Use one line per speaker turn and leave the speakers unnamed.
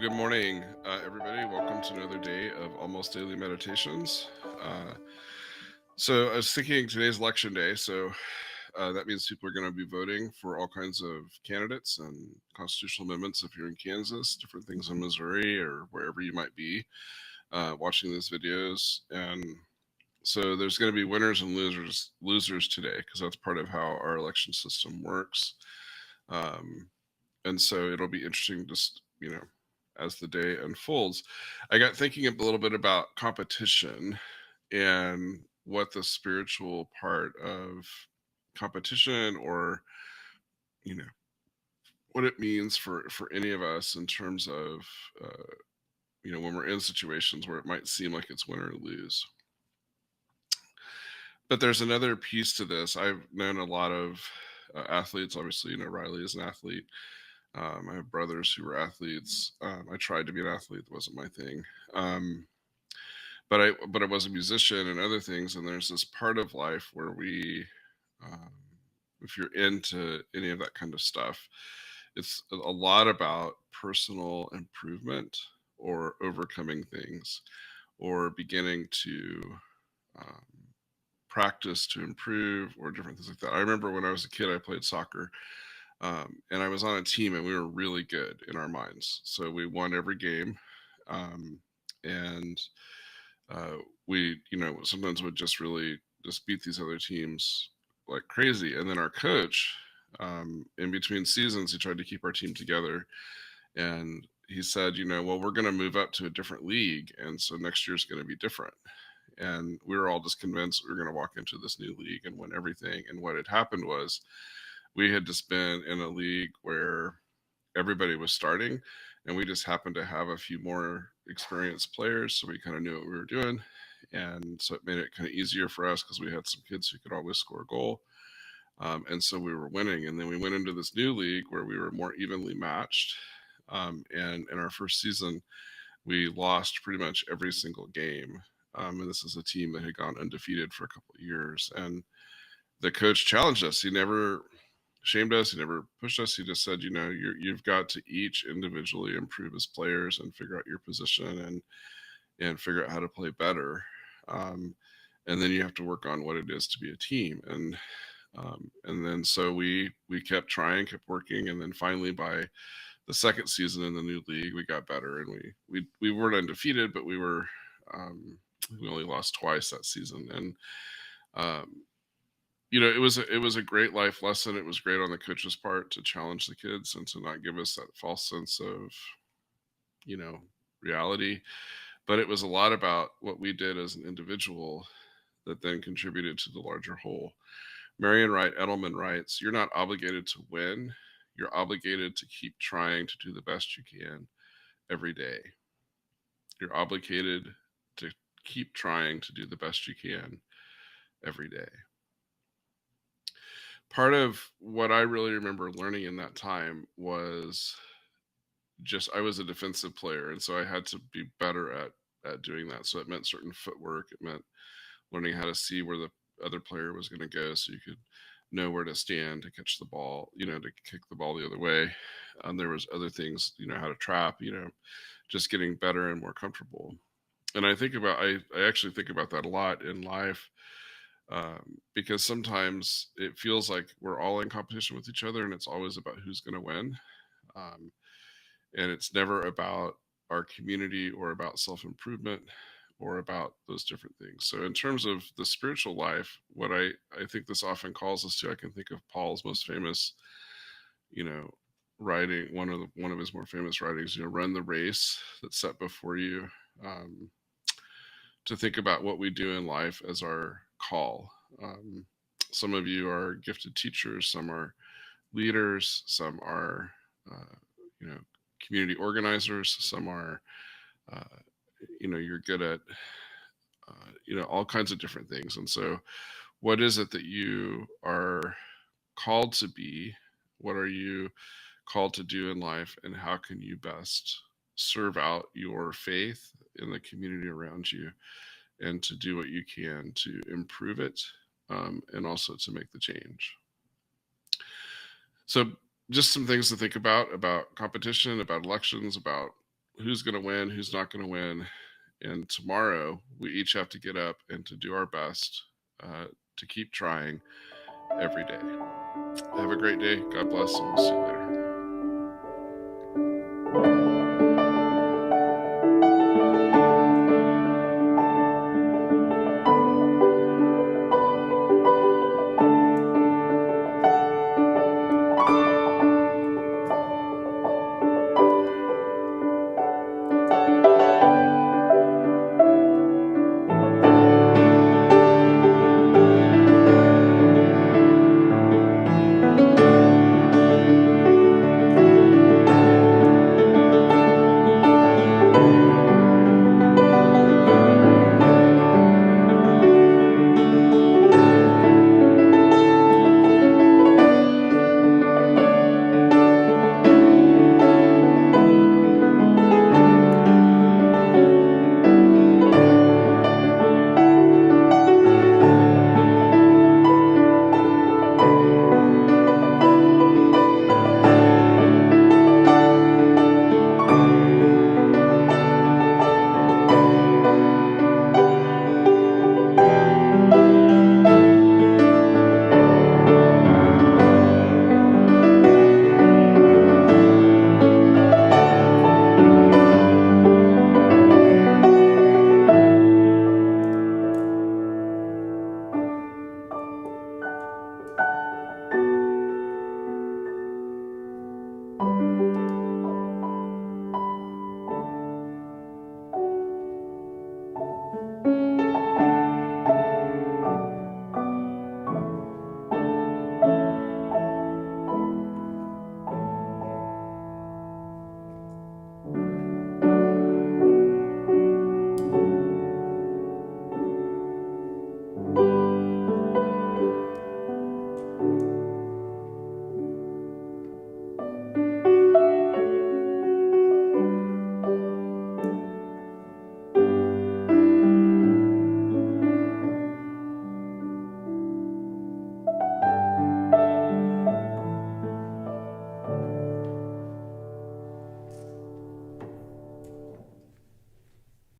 Well, good morning, everybody. Welcome to another day of Almost Daily Meditations. Uh, so, I was thinking today's election day, so that means people are going to be voting for all kinds of candidates and constitutional amendments if you're in Kansas, different things in Missouri, or wherever you might be watching these videos. And so, there's going to be winners and losers today because that's part of how our election system works. Um, and so it'll be interesting just as the day unfolds. I got thinking a little bit about competition and what the spiritual part of competition, or you know what it means for any of us in terms of when we're in situations where it might seem like it's win or lose. But there's another piece to this. I've known a lot of athletes. Obviously, Riley is an athlete. I have brothers who were athletes. I tried to be an athlete; that wasn't my thing. Um, but I was a musician and other things. And there's this part of life where um, if you're into any of that kind of stuff, it's a lot about personal improvement or overcoming things or beginning to um, practice to improve or different things like that. I remember when I was a kid, I played soccer. And I was on a team, and we were really good in our minds. So we won every game. Um, and uh, we, sometimes would just really just beat these other teams like crazy. And then our coach, in between seasons, he tried to keep our team together. And he said, well, we're going to move up to a different league. And so next year's going to be different. And we were all just convinced we were going to walk into this new league and win everything. And what had happened was we had just been in a league where everybody was starting, and we just happened to have a few more experienced players, so we kind of knew what we were doing. And so it made it kind of easier for us because we had some kids who could always score a goal. And so we were winning. And then we went into this new league where we were more evenly matched. And in our first season, we lost pretty much every single game. And this is a team that had gone undefeated for a couple of years. And the coach challenged us. He never shamed us. He never pushed us. He just said, you've got to each individually improve as players and figure out your position and figure out how to play better. Um, and then you have to work on what it is to be a team. And then so we kept trying, kept working, and then finally by the second season in the new league, we got better, and we weren't undefeated, but we only lost twice that season. And um, it was a great life lesson. It was great on the coach's part to challenge the kids and to not give us that false sense of you know reality. But it was a lot about what we did as an individual that then contributed to the larger whole. Marian Wright Edelman writes, "You're not obligated to win. You're obligated to keep trying to do the best you can every day. You're obligated to keep trying to do the best you can every day." Part of what I really remember learning in that time was just I was a defensive player, and so I had to be better at doing that. So it meant certain footwork. It meant learning how to see where the other player was going to go, so you could know where to stand to catch the ball, to kick the ball the other way. There was other things, how to trap, just getting better and more comfortable. And I actually think about that a lot in life, because sometimes it feels like we're all in competition with each other, and it's always about who's going to win. Um, and it's never about our community or about self improvement or about those different things. So, in terms of the spiritual life, what I think this often calls us to, I can think of Paul's most famous, you know, writing, one of his more famous writings, run the race that's set before you. Um, to think about what we do in life as our call. Some of you are gifted teachers, some are leaders, some are, uh, you know, community organizers, some are, uh, you're good at, all kinds of different things. And so, what is it that you are called to be? What are you called to do in life? And how can you best serve out your faith in the community around you and to do what you can to improve it, and also to make the change? So, just some things to think about competition, about elections, about who's going to win, who's not going to win. And tomorrow, we each have to get up and to do our best to keep trying every day. Have a great day. God bless, and we'll see you later.